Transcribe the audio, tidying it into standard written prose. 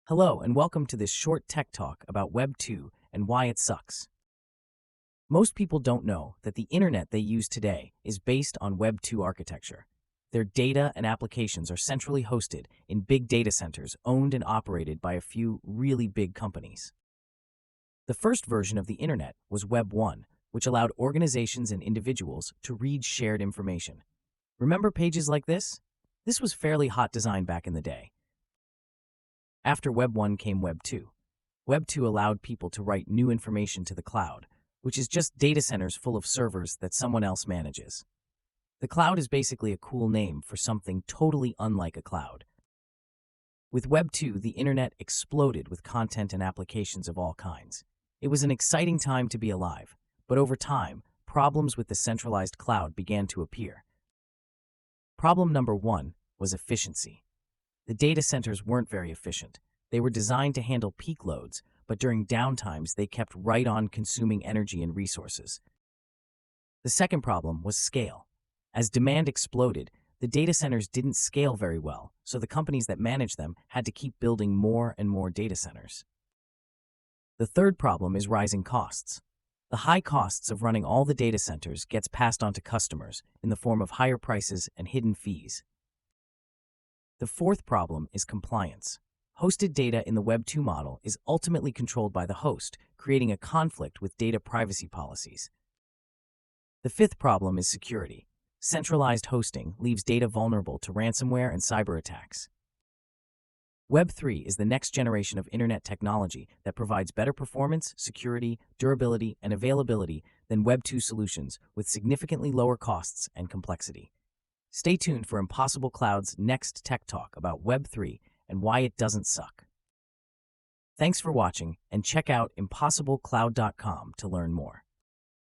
Hello and welcome to this short tech talk about Web 2 and why it sucks. Most people don't know that the internet they use today is based on Web 2 architecture. Their data and applications are centrally hosted in big data centers owned and operated by a few really big companies. The first version of the internet was Web 1, which allowed organizations and individuals to read shared information. Remember pages like this? This was fairly hot design back in the day. After Web 1 came Web 2. Web 2 allowed people to write new information to the cloud, which is just data centers full of servers that someone else manages. The cloud is basically a cool name for something totally unlike a cloud. With Web 2, the internet exploded with content and applications of all kinds. It was an exciting time to be alive, but over time, problems with the centralized cloud began to appear. Problem number one was efficiency. The data centers weren't very efficient. They were designed to handle peak loads, but during downtimes they kept right on consuming energy and resources. The second problem was scale. As demand exploded, the data centers didn't scale very well, so the companies that managed them had to keep building more and more data centers. The third problem is rising costs. The high costs of running all the data centers gets passed on to customers in the form of higher prices and hidden fees. The fourth problem is compliance. Hosted data in the Web 2 model is ultimately controlled by the host, creating a conflict with data privacy policies. The fifth problem is security. Centralized hosting leaves data vulnerable to ransomware and cyber attacks. Web 3 is the next generation of internet technology that provides better performance, security, durability, and availability than Web 2 solutions with significantly lower costs and complexity. Stay tuned for Impossible Cloud's next tech talk about Web 3 and why it doesn't suck. Thanks for watching, and check out impossiblecloud.com to learn more.